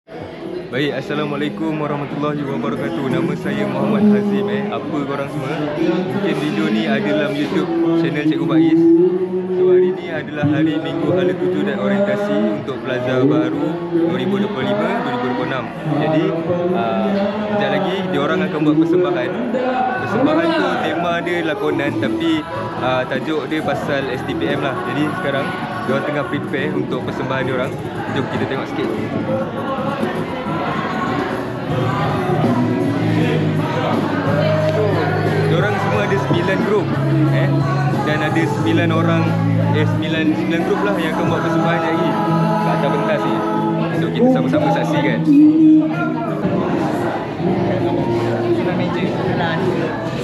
Baik, Assalamualaikum warahmatullahi wabarakatuh. Nama saya Muhammad Hazim. Apa korang semua? Mungkin video ni ada dalam YouTube channel Cikgu Faiz. So hari ni adalah hari Minggu Hala 7 dan orientasi untuk Plaza Baharu 2025-2026. Jadi sekejap lagi diorang akan buat persembahan. Persembahan tu tema dia lakonan, tapi tajuk dia pasal STPM lah. Jadi sekarang diorang tengah prepare untuk persembahan diorang. Jom kita tengok sikit. Diorang semua ada 9 grup dan ada 9 orang 9 grup lah yang akan buat persembahan lagi kat atas pentas ni. So kita sama-sama saksikan.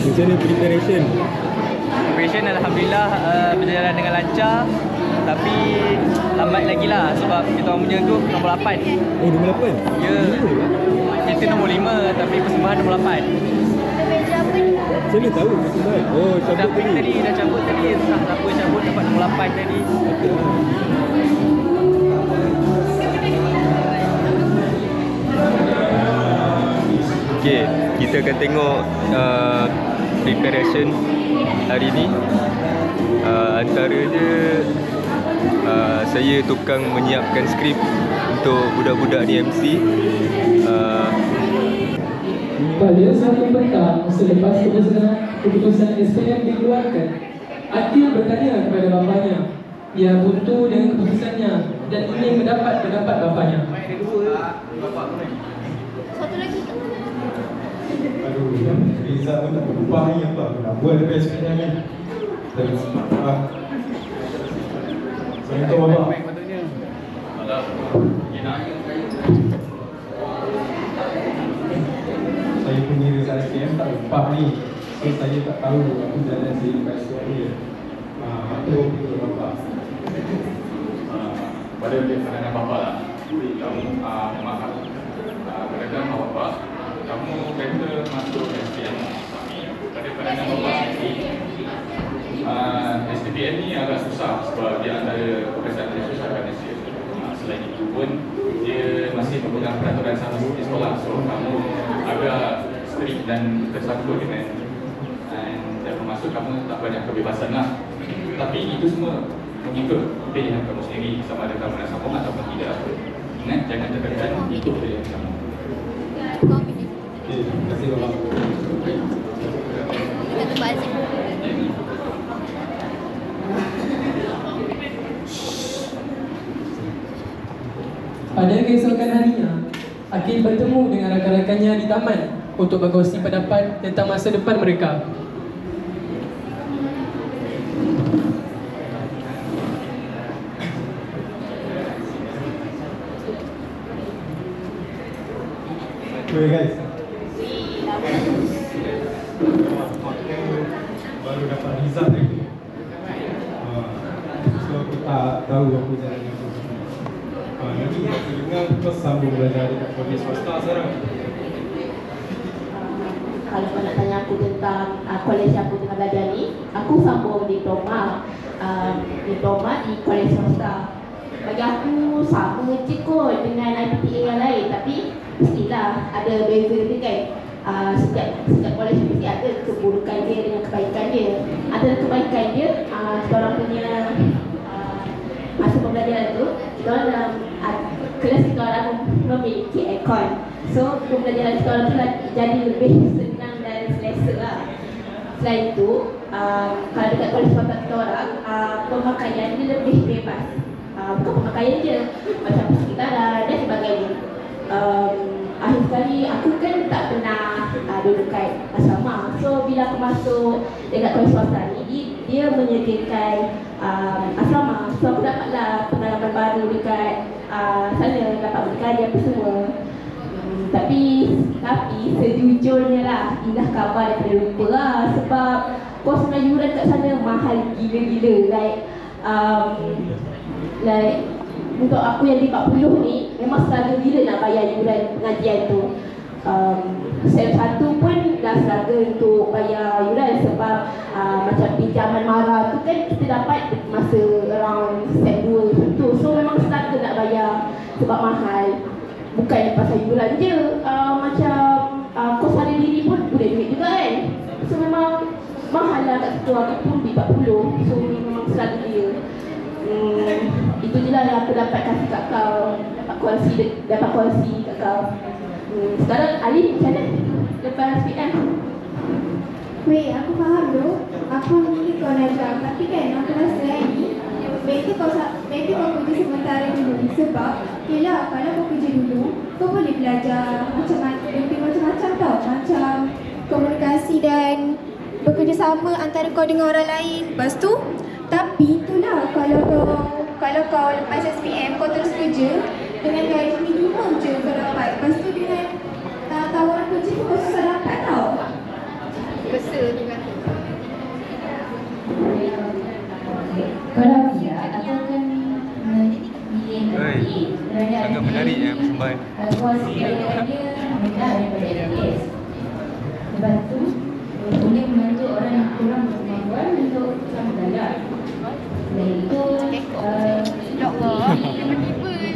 Macam mana preparation? Preparation Alhamdulillah berjalan dengan lancar. Tapi lambat lagi lah sebab kita orang punya group nombor 8. Oh, nombor 8? Ya. Kita nombor 5 tapi persembahan nombor 8. Macam mana tahu persembahan? Oh, cabut tadi. Dah cabut tadi. Entah siapa cabut dapat nombor 8 tadi. Okay, kita akan tengok preparation hari ni. Antaranya saya tukang menyiapkan skrip untuk budak-budak di MC. Pada satu petang selepas keputusan SPM dikeluarkan, Akil bertanya kepada bapanya. Ia buntu dengan keputusannya dan ingin mendapat pendapat bapanya. Satu lagi tak? Aduh, Rizal pun tak berubah ni apa aku nak buat lepas SPM ni. Saya tahu apa. Saya punya Rizal SPM tak berubah ni. So saya tak tahu aku jalan sini lepas SPM ni. Itu berapa. Pada pandangan bapa lah, kamu maaf, pandangan bapa, kamu better masuk SPM. Pada pandangan bapa sendiri, SPM ni agak susah sebab dia antara kebiasaan yang susah kan SPM. Selain itu pun dia masih memegang peraturan sama seperti sekolah, so kamu agak strict dan tersangkut dengan dan termasuk kamu tak banyak kebebasan lah. Tapi itu semua mengikut pilihan kamu sendiri, sama ada kamu nak sambung ataupun tidak. Ingat, jangan tekankan itu pilihan kamu. Terima kasih Bapak. Kita tu Pak Azim. Pada keesokan harinya, Akil bertemu dengan rakan-rakannya di taman untuk berkongsi pendapat tentang masa depan mereka. Okay guys. Baru dapat result lagi. So aku tak tahu apa jalan aku. Nanti aku dengar kau sambung belajar dekat kolej swasta sekarang. Kalau kau nak tanya aku tentang kolej aku tengah belajar ni, aku sambung diploma di kolej swasta. Bagi aku sama je kot dengan IPTA yang lain, tapi mestilah ada beza dia kan. Setiap kolej mesti ada keburukan dia dengan kebaikan dia. Antara kebaikan dia, kita orang punya masa pembelajaran tu, kita orang dalam kelas kita orang memiliki aircon. So pembelajaran kita orang tu jadi lebih senang dan selesa lah. Selain itu, kalau dekat kolej swasta kita orang, pemakaian dia lebih bebas. Bukan pemakaian je, macam persekitaran dan sebagainya. Akhir sekali, aku kan tak pernah duduk kat asrama. So bila aku masuk dekat kolej swasta ni, dia menyediakan asrama. So aku dapatlah pengalaman baru dekat sana, dapat berkarya apa semua. Tapi sejujurnya lah, indah khabar daripada lupa lah. Sebab kos yuran kat sana mahal gila-gila. Like untuk aku yang 50 ni, memang struggle gila nak bayar yuran pengajian tu. Sem 1 pun dah struggle untuk bayar yuran sebab macam pinjaman mara tu kan kita dapat masa around sem 2 tu. So memang struggle nak bayar sebab mahal. bukan pasal yuran je, macam kos harga diri pun boleh duit juga kan. So memang mahal lah kat situ, aku pun beli 40. So memang selalu dia. Itu je lah yang aku dapat kasih kat kau, dapat kongsi kat kau. Sekarang Ali macam mana lepas SPM? Weh, aku faham tu. Aku ni kau nak, tapi kan aku rasa ni maybe kau kerja sementara dulu. Sebab yelah, kalau kau kerja dulu, kau boleh belajar macam-macam tau. Macam komunikasi dan bekerjasama antara kau dengan orang lain. Lepas tu, tapi itulah kalau kau lepas SPM kau terus kerja dengan gaji minimum je kau dapat. Lepas tu dengan tawaran kerja tu kau susah dapat tau. Besar tu kan. Kalau tidak, aku akan memilih Sangat menarik persembahan. kuasa dia rendah daripada LPS. Lepas tu, boleh membantu orang yang kurang berkemampuan untuk sama belajar. Dan itu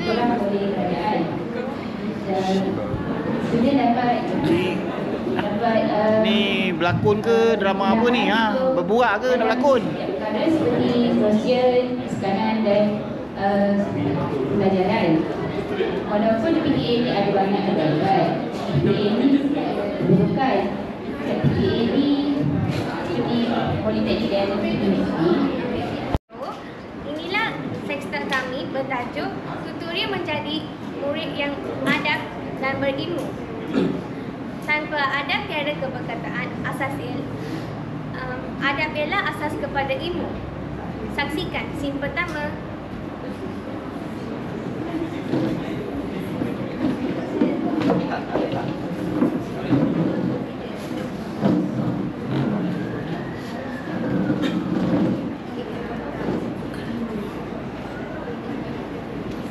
kurang oleh kerajaan. Dan student dapat Ni berlakon ke drama apa ni ha? Berbuak ke nak berlakon? Perkara seperti sosial, tekanan dan pelajaran. Walaupun PDA ni ada banyak kebaikan, PDA ni bukan PDA ni seperti politeknik dan universiti. Inilah sekstel kami bertajuk tutorial menjadi murid yang adab dan berilmu. Tanpa adab tiada keberkataan asas adab ialah asas kepada ilmu. Saksikan scene pertama.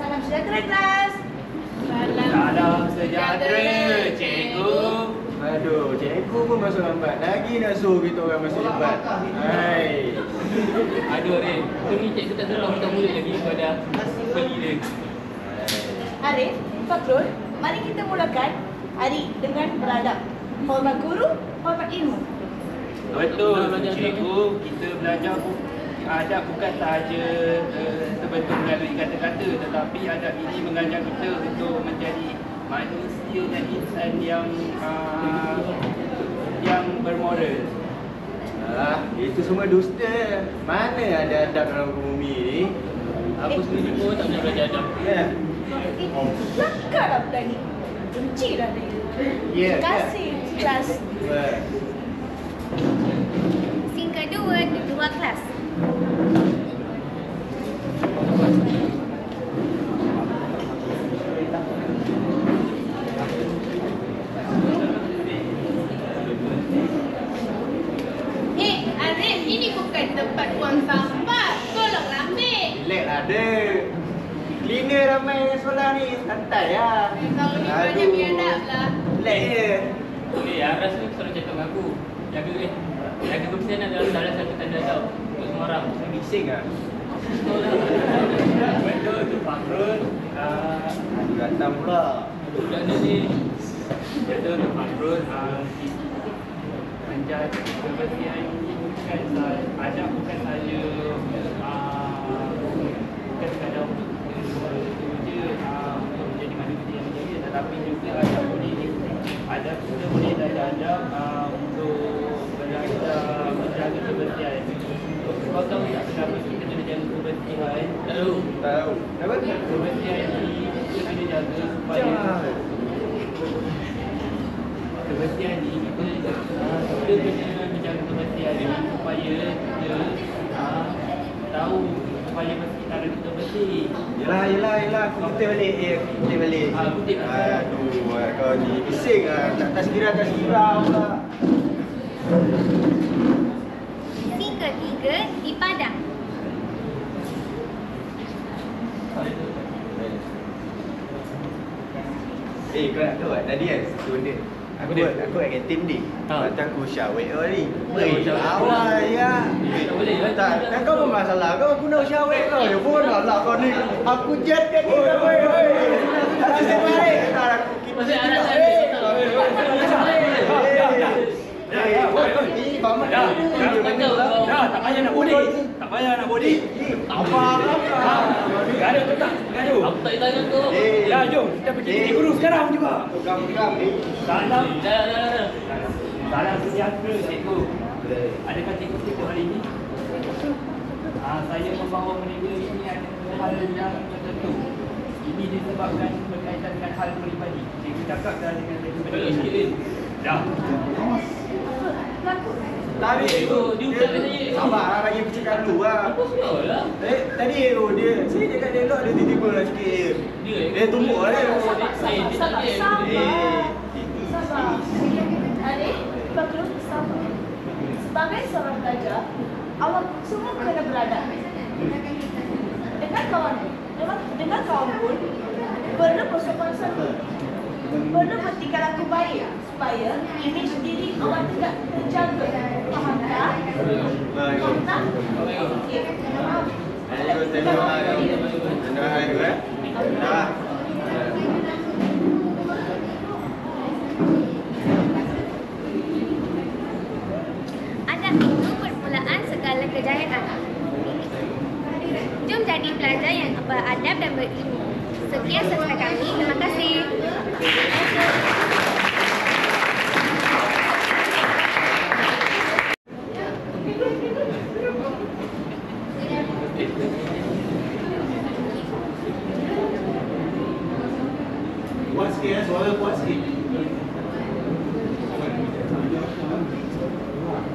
Salam sejahtera kelas. Salam sejahtera cikgu. Aduh, cikgu pun masuk lambat. Lagi nak suruh kita orang masuk lambat. Hai. Aduh Arif, tu ni cikgu tak salah minta murid lagi pada beli dia. Arif, Fakrul, mari kita mulakan hari dengan beradab. Hormat guru, hormat ilmu. Betul, cikgu. Kita belajar adab bukan sahaja terbentuk melalui kata-kata, tetapi adab ini mengajar kita untuk menjadi manusia dan insan yang bermoral. Itu semua dusta. Mana ada adab dalam bumi ni? Aku sendiri pun tak boleh belajar adab. Ya. Lakarlah budak ni. Bencilah dia. Ya. Terima kasih kelas. Scene kedua di luar kelas. Arif, ini bukan tempat buang sampah. Tolonglah ambil. Relax lah ada. Cleaner ramai sekolah ni. Santai lah. Kau ni banyak biadab lah. Relax je. Boleh, Aras ni selalu cakap dengan aku. Jaga kebersihan adalah salah satu tanda tau untuk semua orang. Bising lah. Betul tu Fakrul. Aduh datang pula. Budak ni betul tu Fakrul. Menjaga kebersihan bukan adab, bukan saja bukan sekadar untuk je untuk menjadi manusia yang menjaga, tetapi juga adab boleh kita boleh belajar adab untuk belajar menjaga kebersihan. Kau tahu tak kenapa kita kena jaga kebersihan? Tahu. Kenapa? Kebersihan ni kita kena jaga supaya kebersihan ni kita kena menjaga kebersihan ni supaya kita tahu supaya cara kita bersih. Yelah, aku kutip balik. Kutip balik. Kutip. Aduh, kau ni bising lah. Tak sekira pula. Scene ketiga di padang. Kau nak tahu tak? Tadi kan satu benda. Aku akan tim ni. Lepas tu aku syawek ni. Awal ya. Tak boleh lah. Tak, kau pun masalah. Kau guna syawek kau. Dia pun nak kau ni. Aku jet kat ni. Tak baik. Ya, jom kita pergi jadi guru sekarang juga. Salam. Salam sejahtera, cikgu. Adakah cikgu sibuk hari ini? Saya membawa mereka ini ada hal yang tertentu. Ini disebabkan berkaitan dengan hal peribadi. Cikgu cakap dah dengan cikgu. Dah. Tadi tu dia sabar bagi bercakap dulu lah. Tadi dia saya dekat dialog dia tiba-tiba lah sikit. Dia tumbuk lah dia. Sabar. Adik, Fakrul, sabar. Sebagai seorang pelajar, awak semua kena beradab. Dengan kawan pun perlu bersopan santun. Perlu bertingkah laku baik supaya imej diri awak tidak terjaga. Faham tak? Faham tak? Okey. Adab itu permulaan segala kejayaan. Jom jadi pelajar yang beradab dan berilmu. Sekian serta kami. Terima kasih. Kuat sikit suara kuat sikit.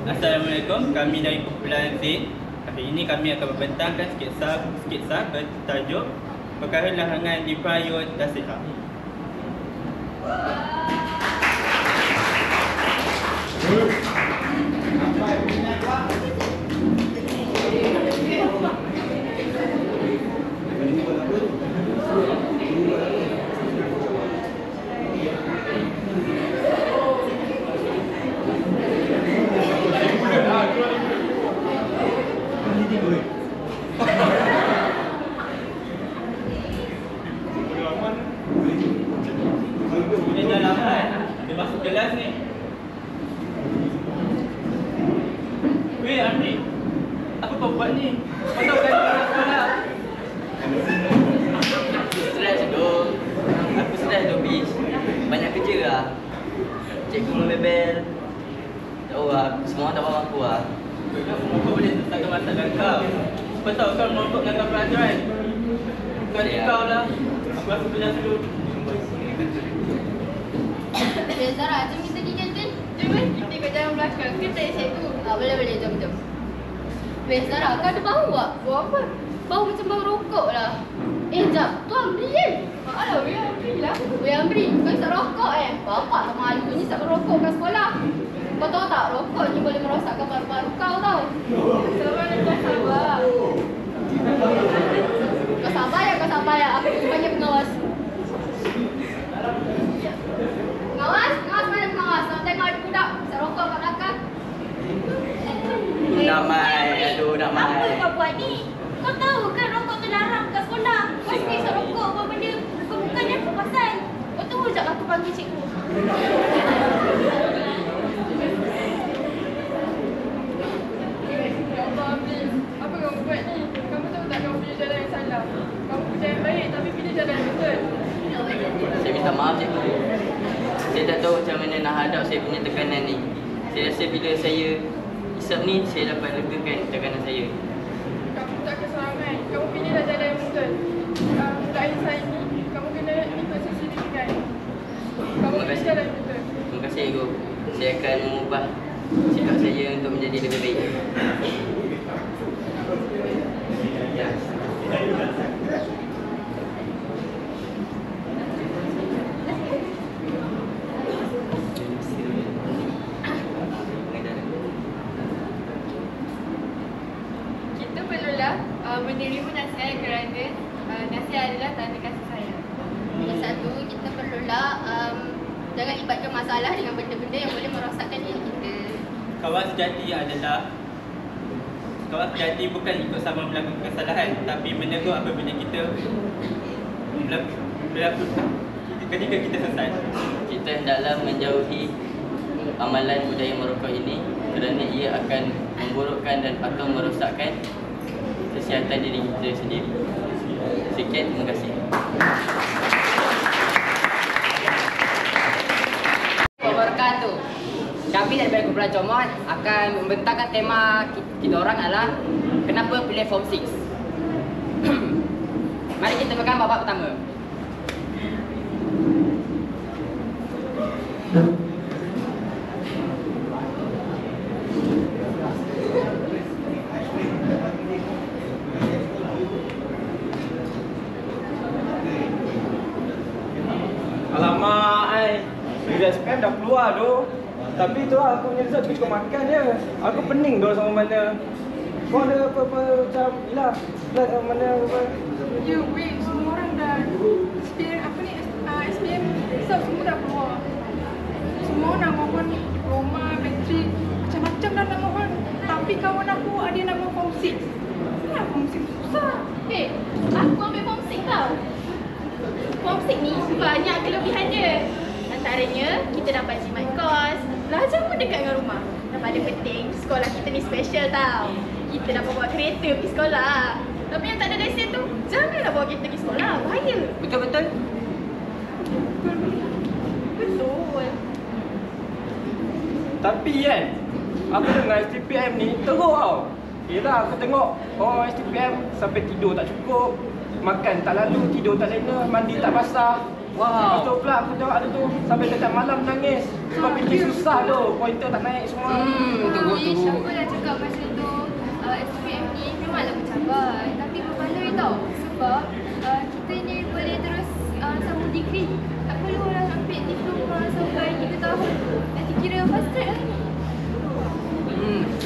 Assalamualaikum, kami dari Kumpulan Z. Hari ini kami akan membentangkan sketsa bertajuk Perkara Larangan di Prayut Nasihat. Masuk kelas ni. Weh Amri, apa kau buat ni? Kau tahu kan kau sekolah? Stres tu. Aku stres tu bis. Banyak kerja lah. Cikgu membebel. Tahu lah, semua tak faham aku lah. Kau boleh selesaikan masalah kau. Kau tahu kau merokok dengan kau pelajaran. Bukan kau lah. Aku rasa punya dulu. Ya Zara, jom kita pergi kantin. Jom kita ikut jalan belakang. Kita cikgu. Boleh, jom. Weh Zara, kau ada bau tak? Bau apa? Bau macam bau rokok lah. Jap, tu Amri kan? Alah, Weh Amri lah. Weh Amri, kau isap rokok Bapak tak malu ni isap rokok kat sekolah. Kau tahu tak, rokok ni boleh merosakkan paru-paru kau tau. Sabar. Kau sabar ya. Aku banyak pengawas. Pengawas mana pengawas? Kau tengok ada budak isap rokok kat belakang. Nak mai, aduh nak mai. Apa kau buat ni? Kau tahu kan rokok tu larang kat sekolah. Kau suka isap rokok apa benda? Bukan-bukannya apa pasal? Kau tunggu sekejap aku panggil cikgu. Ya Allah, Amri. Apa kamu buat ni? Kamu tahu tak kamu pilih jalan yang salah? Kamu kerja yang baik tapi pilih jalan yang betul. Saya minta maaf cikgu. Saya tak tahu macam mana nak hadap saya punya tekanan ni. Saya rasa bila saya isap ni, saya dapat legakan tekanan saya. Kamu tak keserangan. Kamu pilihlah jalan yang betul. Untuk akhir saya ni, kamu kena ikut sesi didikan. Kamu pilih jalan yang betul. Terima kasih cikgu. Saya akan mengubah sikap saya untuk menjadi lebih baik. Kita perlulah menerima nasihat kerana nasihat adalah tanda kasih sayang. Yang satu, kita perlulah jangan libatkan masalah dengan benda-benda yang boleh merosakkan diri kita. Kawan sejati adalah kawan sejati bukan ikut sama melakukan kesalahan, tapi menegur apabila kita berlaku ketika kita sesat. Kita hendaklah menjauhi amalan budaya merokok ini kerana ia akan memburukkan dan atau merosakkan kesihatan diri kita sendiri. Sekian, terima kasih. Wabarakatuh. Kami daripada kumpulan Comot akan membentangkan tema kita orang adalah kenapa pilih Form 6. Mari kita mulakan babak pertama. Alamak, result SPM dah keluar tu. Tapi tu lah, aku punya result cukup makan je. Aku pening tu sama mana. Kau ada apa-apa macam, yelah, mana apa. Ya, weh, semua orang dah SPM, apa ni, SPM result semua dah keluar. Semua nak mohon diploma, matrik, macam-macam dah nak mohon. Tapi kawan aku ada yang nak mohon Form 6. Kenapa Form 6 susah? Aku ambil Form 6 tau. Form 6 ni banyak kelebihan dia. Antaranya, kita dapat jimat kos, belajar pun dekat dengan rumah. Dan paling penting, sekolah kita ni special tau. Kita dapat bawa kereta pergi sekolah. Tapi yang tak ada lesen tu, janganlah bawa kereta pergi sekolah, bahaya. Betul-betul? Betul. Tapi kan, aku dengar STPM ni teruk tau. Yelah, aku tengok orang STPM sampai tidur tak cukup, makan tak lalu, tidur tak lena, mandi tak basah. Lepas tu pula aku tengok ada tu sampai dekat malam nangis sebab fikir susah tu, pointer tak naik semua. Aku dah cakap masa tu SPM ni memanglah mencabar, tapi berbaloi tau. Sebab kita ni boleh terus sambung degree. Tak perlu orang ambil diploma sampai 3 tahun. Nanti kira fast track lah ni.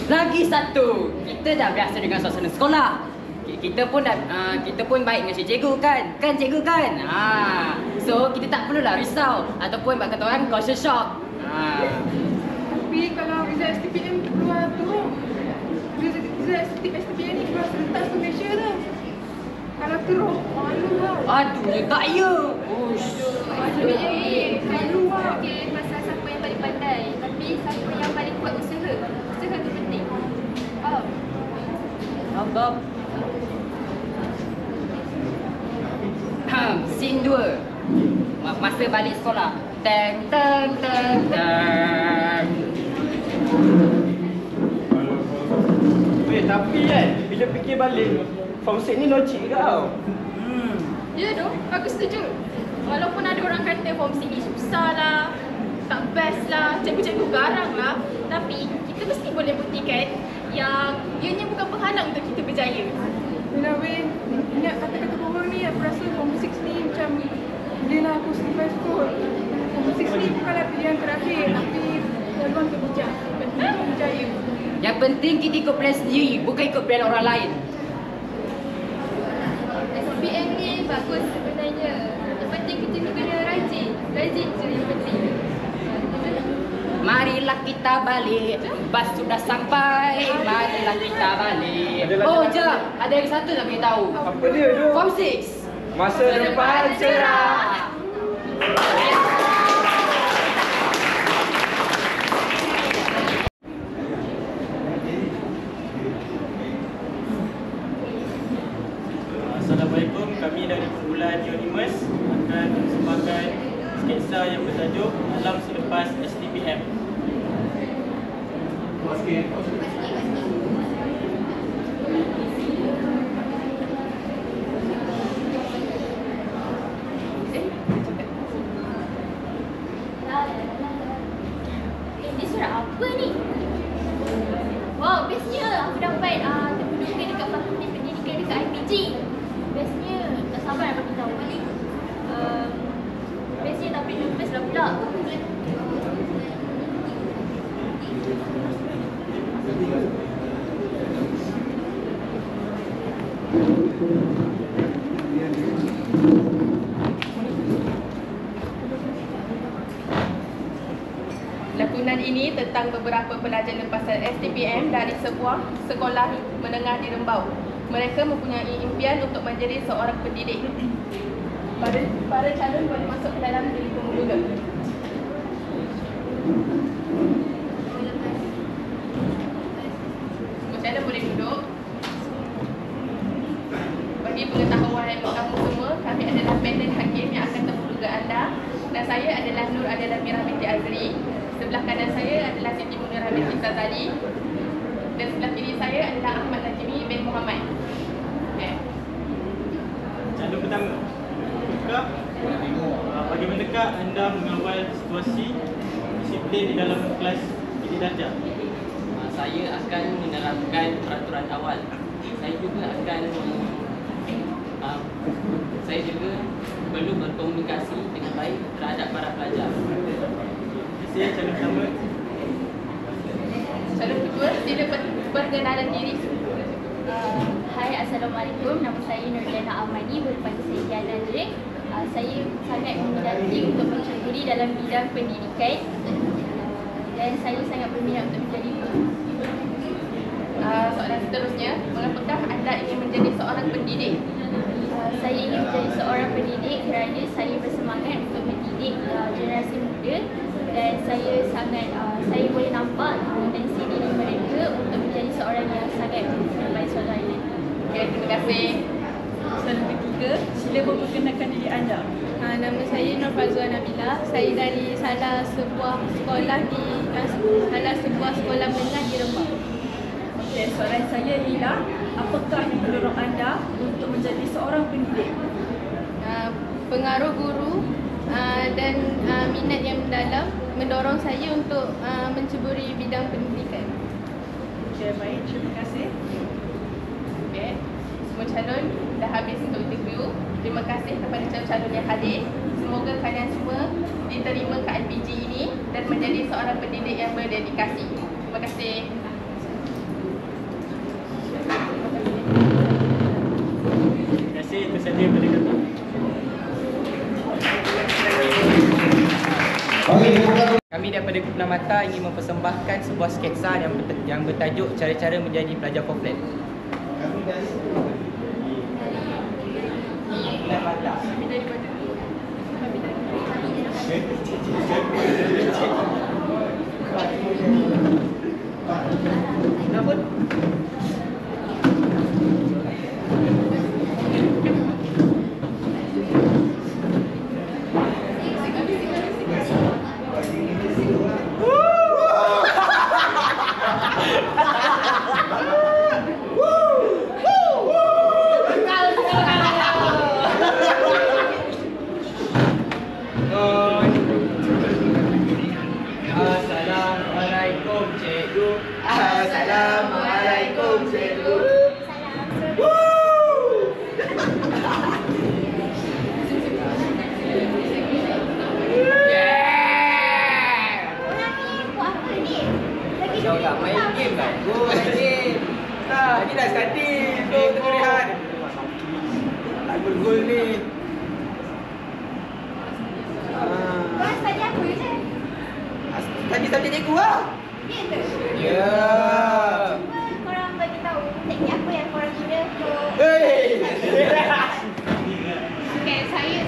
Lagi satu, kita dah biasa dengan suasana sekolah. Kita pun baik dengan cikgu kan? Kan cikgu kan? So kita tak perlulah risau ataupun buat kata orang culture shock. Tapi kalau result STPM keluar tu, result STPM ni keluar serentak ke Malaysia tu. Kalau teruk, malu lah. Aduh, ya tak ya. Malu lah. Okay, pasal siapa yang paling pandai. Tapi siapa yang paling kuat usaha. Usaha tu penting. Abang. Scene 2. Masa balik sekolah. Teng teng teng teng. Tapi kan, bila fikir balik, Form 6 ni logik ke tau? Ya tu, aku setuju. Walaupun ada orang kata Form 6 ni susah lah, tak best lah, cikgu-cikgu garang lah, tapi kita mesti boleh buktikan yang ianya bukan penghalang untuk kita berjaya. Bila weh, ingat kata-kata korang ni, aku rasa Form 6 ni macam bila aku sampai sekolah. Form 6 ni bukanlah pilihan terakhir, tapi peluang terbijak untuk berjaya. Yang penting kita ikut plan sendiri, bukan ikut plan orang lain. SPM ni bagus sebenarnya. Yang penting kita ni kena rajin. Rajin je yang penting. Marilah kita balik, bas sudah sampai. Marilah kita balik. Oh jap, ada lagi satu nak beritahu. Apa dia tu? Form 6. Masa depan cerah. Assalamualaikum, kami dari kumpulan Unimus akan mempersembahkan sketsa yang bertajuk Alam Selepas STPM. Ini surat apa ni? Wow, bestnya aku dapat terpenuhi dekat Fakulti Pendidikan dekat IPG. Bestnya, tak sabar nak bagi tahu balik. Bestnya tapi best lah pula. Lakonan ini tentang beberapa pelajar lepasan STPM dari sebuah sekolah menengah di Rembau. Mereka mempunyai impian untuk menjadi seorang pendidik. Para calon boleh masuk ke dalam bilik pemula. Semua calon boleh duduk. Bagi pengetahuan kamu semua, kami adalah panel saya adalah Nur Adalah Mirah binti Azri. Sebelah kanan saya adalah Siti Munirah binti Sazali. Dan sebelah kiri saya adalah Ahmad Najmi bin Muhammad. Okay. Calon pertama. Apakah bagaimanakah anda mengawal situasi disiplin di dalam kelas ini darjah? Saya akan menerapkan peraturan awal. Saya juga perlu berkomunikasi dengan baik terhadap para pelajar. Saya calon pertama. Calon kedua, sila perkenalan diri. Hai, Assalamualaikum. Nama saya Nurjana Amani, berpanggil saya Diana Drake. Saya sangat meminati untuk menceburi dalam bidang pendidikan dan saya sangat berminat untuk menjadi guru. Soalan seterusnya, mengapakah anda ingin menjadi seorang pendidik? Saya ingin menjadi seorang pendidik kerana saya bersemangat untuk mendidik generasi muda dan saya boleh nampak potensi diri mereka untuk menjadi seorang yang sangat baik suatu hari nanti. Okay, terima kasih. Soalan ketiga, sila memperkenalkan diri anda. Nama saya Nur Fazwa Nabila. Saya dari salah sebuah sekolah menengah di Rembang. Okey, soalan saya ialah apakah yang mendorong anda untuk menjadi seorang pendidik? Pengaruh guru dan minat yang mendalam mendorong saya untuk menceburi bidang pendidikan. Okey, baik. Terima kasih. Okay. Semua calon dah habis untuk interview. Terima kasih kepada calon-calon yang hadir. Semoga kalian semua diterima ke LPG ini dan menjadi seorang pendidik yang berdedikasi. Terima kasih. Terima kasih. Itu saja pendekatan. Kami daripada Kumpulan Mata ingin mempersembahkan sebuah sketsa yang bertajuk Cara-cara Menjadi Pelajar Komplet. Assalamualaikum cikgu. Assalamualaikum cikgu. Kau tak main game kan? Go main game. Tadi dah starting. Go tengah rehat. Tak gol ni. Kau tadi aku je. Tadi subjek cikgu lah. Ya ke? Ya. Cuba korang bagi tahu teknik apa yang korang guna untuk Okay, saya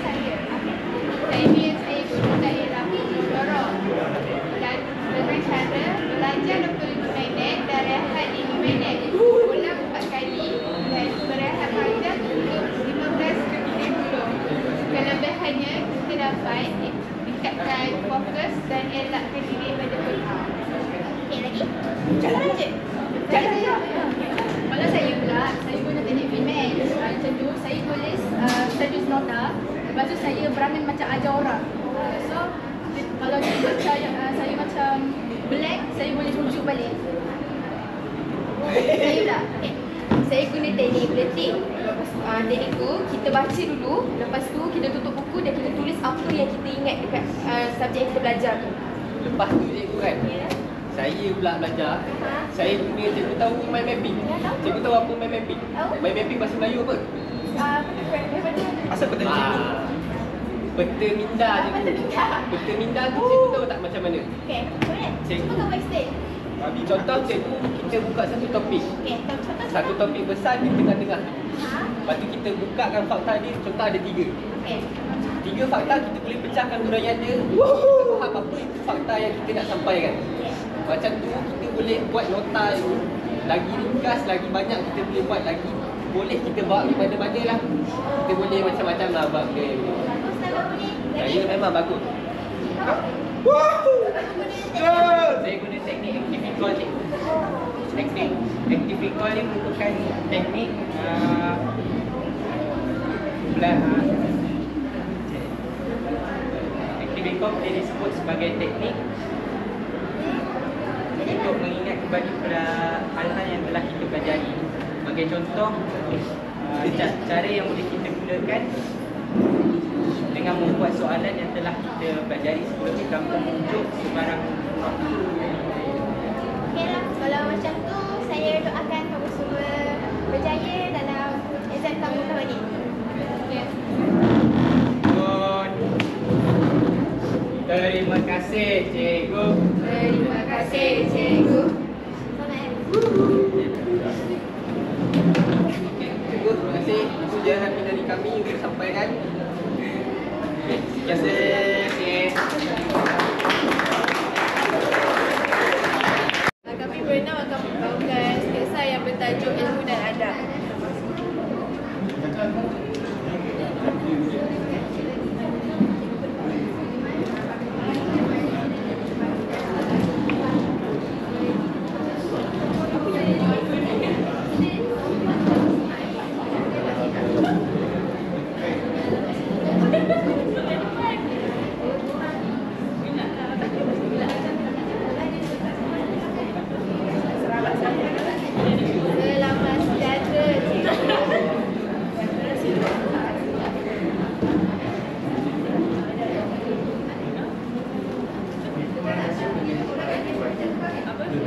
ini saya gunakan ialah dorong dan dengan cara belajar 25 minit dan rehat 5 minit, ulang 4 kali dan berehat panjang untuk 15 ke 30. Kelebihannya kita dapat tingkatkan fokus dan elakkan diri pada penghal. okey lagi. Jalan je. Jalan je. Kalau saya pula, saya guna teknik Finman. Macam tu, saya tulis status nota. Lepas tu saya berangan macam ajar orang. So, kalau dia baca saya macam blank, saya boleh rujuk balik. Saya pula, saya guna teknik bulletin. Teknik tu, kita baca dulu. Lepas tu, kita tutup buku dan kita tulis apa yang kita ingat dekat subjek yang kita belajar tu. Lepas tu cikgu kan, saya pula belajar. Saya punya cikgu tahu mind mapping. Cikgu tahu apa mind mapping? Mind mapping bahasa Melayu apa? Asal peta cikgu? Peta minda cikgu. Peta minda tu cikgu tahu tak macam mana? Okey, macam mana? Cuba kau explain. Contoh cikgu, kita buka satu topik. Okey, Satu topik besar di tengah-tengah. Lepas tu kita bukakan fakta dia, contoh ada 3. Okey. 3 fakta kita boleh pecahkan huraian dia. Kita faham apa itu fakta yang kita nak sampaikan. Macam tu kita boleh buat nota yang lagi ringkas, lagi banyak kita boleh buat lagi. Boleh kita bawa ke mana-mana lah. Kita boleh macam-macam lah buat dia. Bagus lah kau ni. Saya memang bagus. Saya guna teknik active recall ni. Active recall ni merupakan teknik active recall boleh disebut sebagai teknik untuk mengingat kembali pada hal-hal yang telah kita pelajari. Sebagai contoh, cara yang boleh kita gunakan dengan membuat soalan yang telah kita pelajari sebelum ni tanpa muncul sebarang. Okeylah, kalau macam tu saya doakan kamu semua berjaya dalam exam kamu tahun ni. Okay. Terima kasih cikgu. Terima kasih cikgu. Cikgu, terima kasih. Itu je harapan dari kami untuk sampaikan. Terima kasih. Kami berenam akan membawakan sketsa yang bertajuk Ilmu dan Adab. Selamat sejahtera cikgu.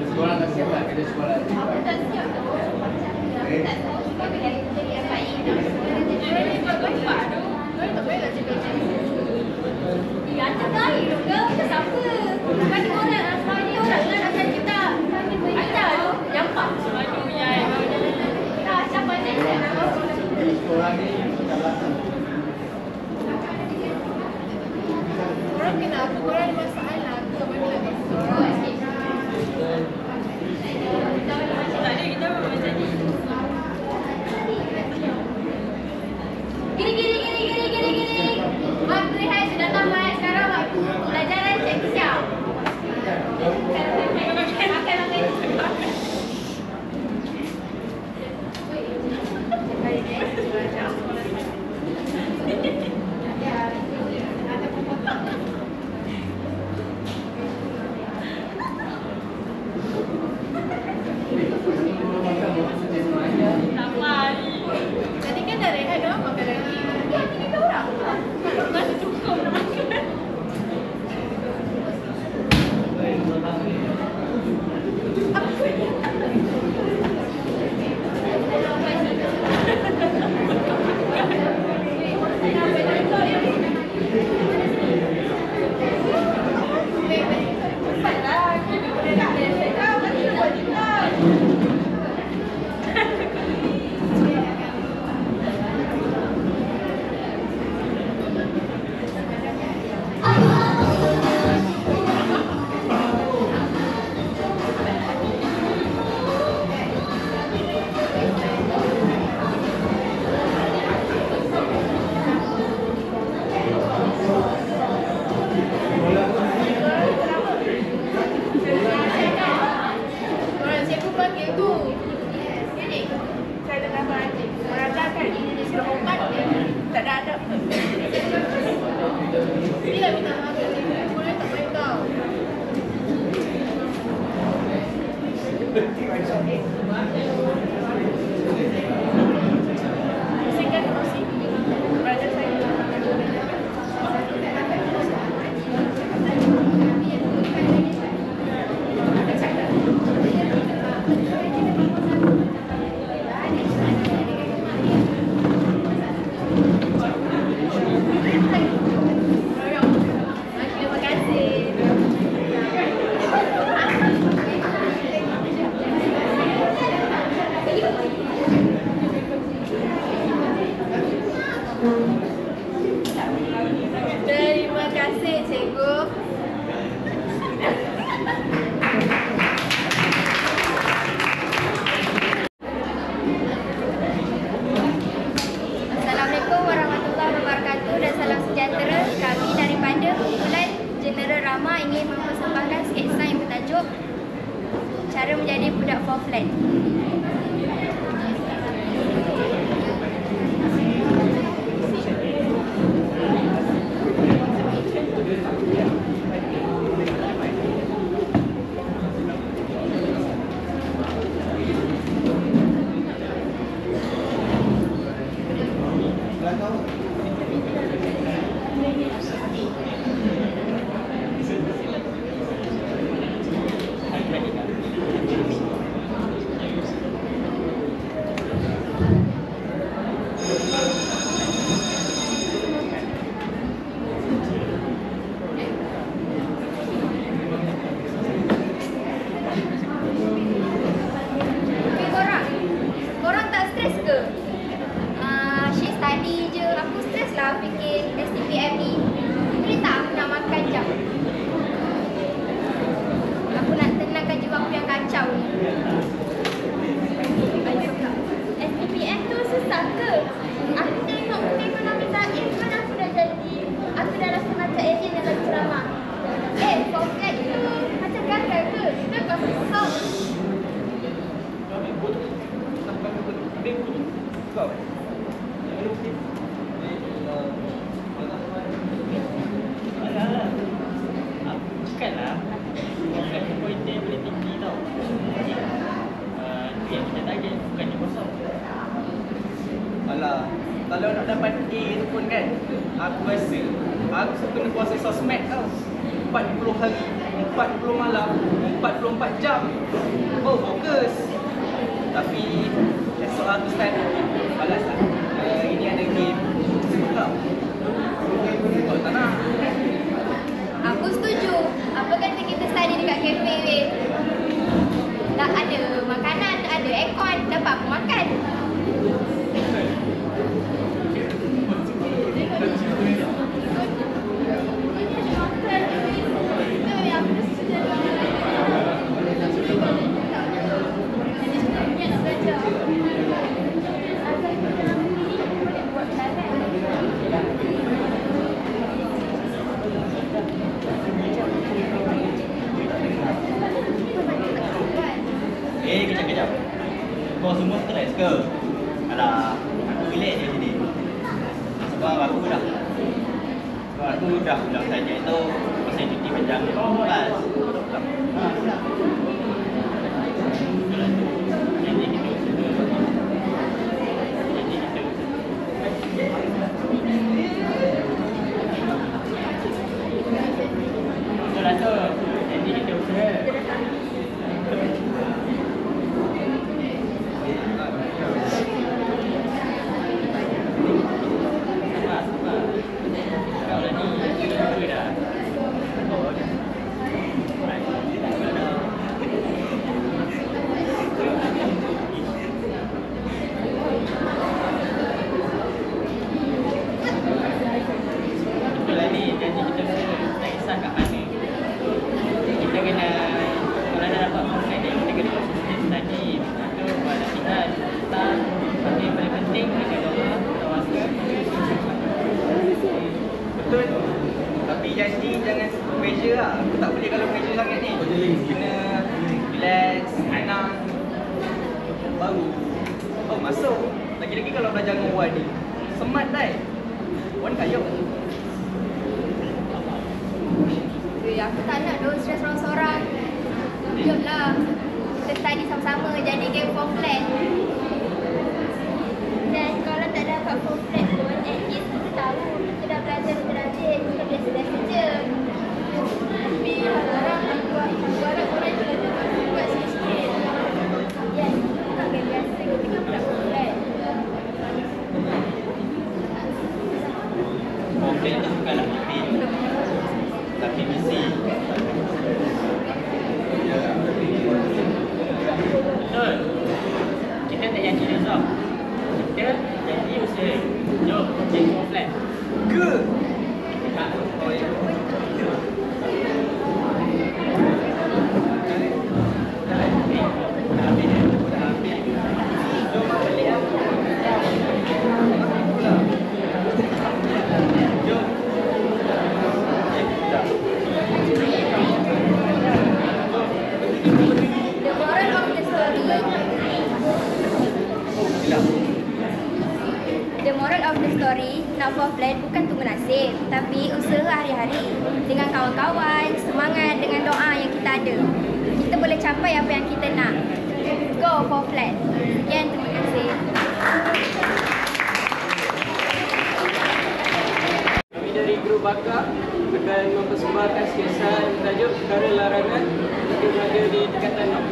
Sekolah tak siap tak? Ada sekolah. Apa tak siap tu? Tak tahu juga bila kita yang baik. Ini bapak tu. Kau tak boleh nak cakap macam ni. Ya, tak baik tu ke? Kita siapa? Kan orang, sekarang ni orang lah nak cakap kita. Ada tu, jampak. Aduh, ya. Tak, siapa ni? Di sekolah ni Korang kena apa? Korang ada masalah ke? Bagi nak kasi korang. Tak ada, kita macam ni. Gini. Waktu rehat sudah tamat. Sekarang waktu pelajaran cek siap. Tadi kan dah rehat, dorang makan lagi. Ya, tiga orang. Masih cukup nak makan. Orang cikgu panggil tu. Jadi, saya dengar orang cikgu merajakan. Suruh umat tak ada adab. Bila minta maaf ke cikgu, boleh tak main kau? Pusingkan kerusi. Belajar saya. form flat. Korang tak stres ke? Asyik study je, aku stres lah fikir STPM ni. Boleh tak aku nak makan jap? Aku nak tenangkan jiwa aku yang kacau ni. STPM tu susah ke? Aku tengok Nabi Zaim kan aku dah jadi. Aku dah rasa macam ejen yang lagi ceramah. Format tu macam gagal ke? Ke kau susah? Bukanlah bukan pointer boleh tinggi tau. Itu yang kita target, bukan di kosong. Alah, kalau nak dapat A tu pun kan, aku rasa aku kena puasa sosmed tau. 40 hari, 40 malam, 44 jam. Oh, fokus. Tapi esok aku start balas lah. Ini ada game. Kau kau tak nak? Aku setuju. Apa kata kita study dekat kafe weh? Tak ada makanan, ada aircon, dapat aku makan. Kejap. Kau semua stres ke? Alah, aku relax je sini. Sebab aku dah bilang saja tu pasal cuti panjang kelas. Jadi kita usaha. Aku tak nak dong stres sorang-sorang. Jomlah, kita study sama-sama jadi geng form flat. Dan kalau tak dapat form flat pun, at least kita tahu kita dah belajar rajin, kita biasa-biasa je. Tapi orang aku harap orang je buat sikit. Ya, tak biasa kita kan tak form flat. Form flat tu bukanlah mimpi, tapi misi. Betul. Kita tak janji result. Kita janji usaha. Jom, jadi form flat. Ke? power plan bukan tunggu nasib, tapi usaha hari-hari. Dengan kawan-kawan, semangat dengan doa yang kita ada, kita boleh capai apa yang kita nak. Go power plan. Sekian, terima kasih. Kami dari grup bakar akan mempersembahkan sketsa yang bertajuk Perkara Larangan yang berada di tingkatan 6.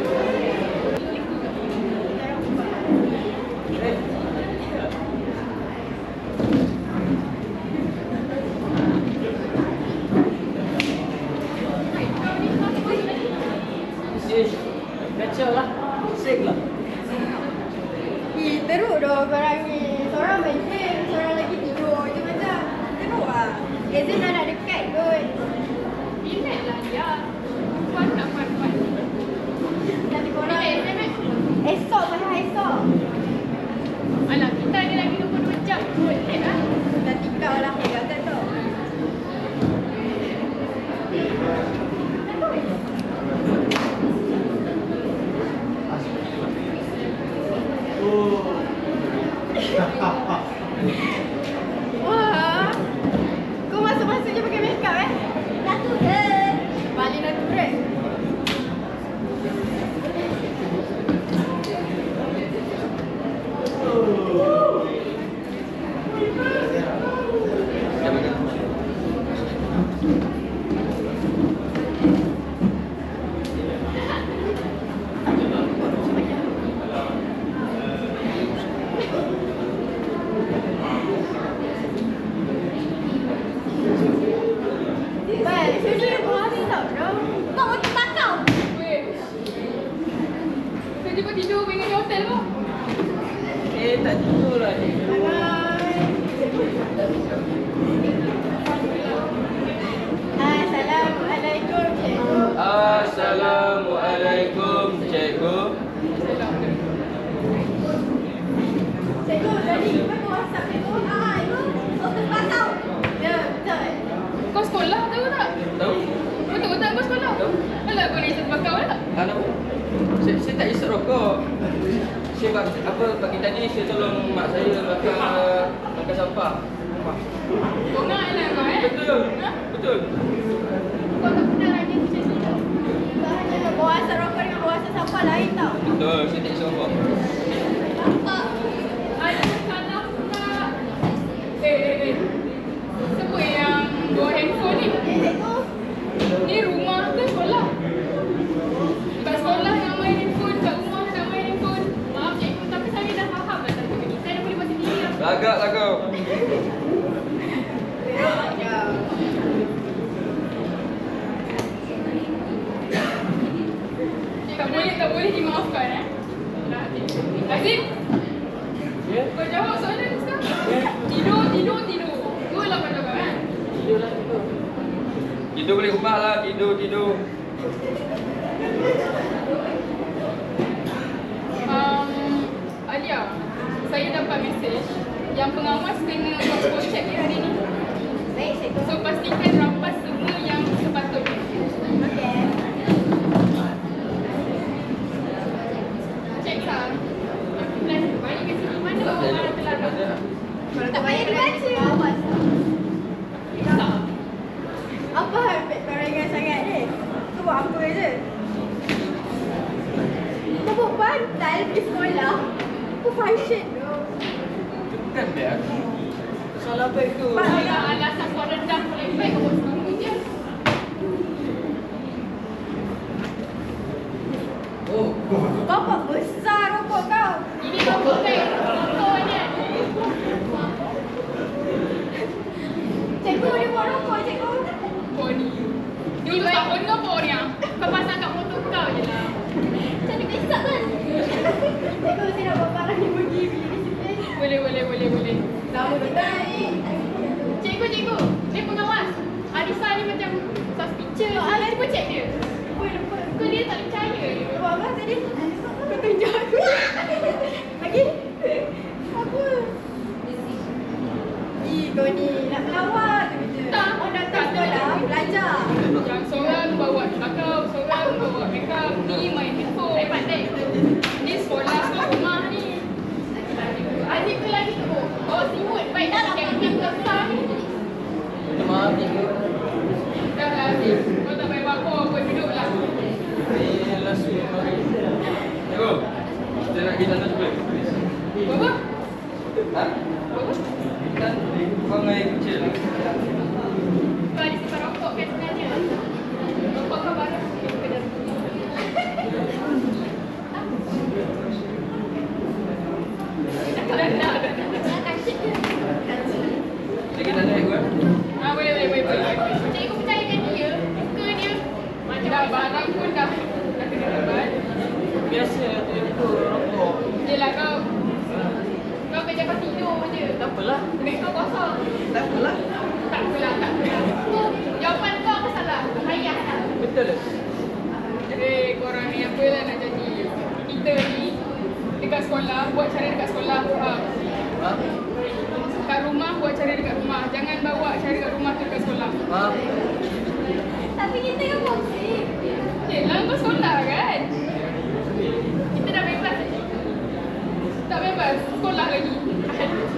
Kacau lah, sek lah. Teruk dah korang ni. Seorang main game, seorang lagi tidur je macam. Teruk lah. Exam dah nak dekat kot. Relax lah dia. Puan tak puan-puan. Tapi korang esok pasal esok. Alah, kita ada lagi 22 jam kot. Relax lah. Nanti kau lah yang kata tu. Wah, kau masuk-masuk je pakai makeup Natural. Paling natural. Tak tidur lah ni. Assalamualaikum cikgu. Assalamualaikum cikgu. Cikgu tadi kau WhatsApp cikgu. Itu okey patau. Ya, betul. Kau sekolah tahu tak? Tahu. Betul tak kau sekolah? Tahu. Alah kau ni isap bakau tak? Anak saya tak isap rokok. Saya apa pagi tadi saya tolong mak saya bakar sampah. Kau nak lah kau Betul. Ha? Betul. Kau tak pernah rajin macam tu. Kau hanya bawa asap rokok dengan bawa asap sampah lain tau. Betul, saya tak isap rokok. Nampak? Ada salah pula. Siapa yang bawa handphone ni? Cikgu. Ni rumah ke sekolah? Kat sekolah nak main handphone, kat rumah nak main handphone. Maaf cikgu, tapi saya dah faham dah tentang ni. Saya dah boleh buat sendiri lah. Lagak lah kau. Tak boleh dimaafkan Azim? Ya? Kau jawab soalan ni sekarang? Tidur. Dua lah pada kau Tidur lah tidur. Tidur boleh ubah lah, tidur. Alia, saya dapat mesej yang pengawas kena buat spot check ni hari ni. Baik, cikgu. So pastikan rampas semua yang sepatutnya. Okey. Cek sah. Plan balik ke sini. Mana orang telah dah? Kalau tak payah dibaca. Awas. Apa perangai sangat ni? Kau buat apa je? Kau buat bantal pergi sekolah. Kau fashion tu. Bukan dia. Salah baik tu. Alasan kau rendah kau lagi baik kau buat semua je. Oh. Bapak besar rokok kau. Ini rokok baik. Rokok ni. Cikgu dia buat rokok, cikgu. Kau ni. Dulu tahun kau bawa ni. Kau pasang kat motor kau je lah. Cantik besar kan? Cikgu saya nak buat barang ni pergi disiplin. Boleh. Lama kita ni. Cikgu. Dia pengawas. Arisa ni macam suspicious. Cuba cek dia. Kau dia tak percaya. Buat apa tadi? Kau tunjuk aku. Lagi? Apa? Kau ni nak melawat je. Tak. Oh datang sekolah, belajar. Yang seorang bawa bakau, seorang bawa makeup. Ni main handphone. Pandai. Ni sekolah ke rumah ni. Adik ke lagi tu? Oh, simut. Baik dah lah. Yang besar ni. buat cara dekat sekolah. Kat rumah buat cara dekat rumah. Jangan bawa cara dekat rumah tu dekat sekolah. Tapi kita kan boxing. Yelah, kau sekolah kan? Kita dah bebas. Tak bebas, sekolah lagi.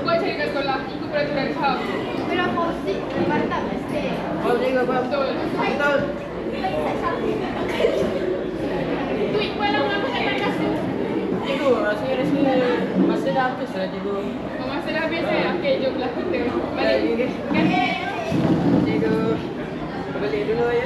Buat cara dekat sekolah, ikut peraturan, faham? Kalau boxing, mantap mesti. Betul. Betul. Tu Iqbal lah kenapa tak tak kasih? Cikgu, saya rasa masa dah habis lah cikgu. Masa dah habis Okey, jomlah kita balik. Kan? Cikgu, balik dulu ya.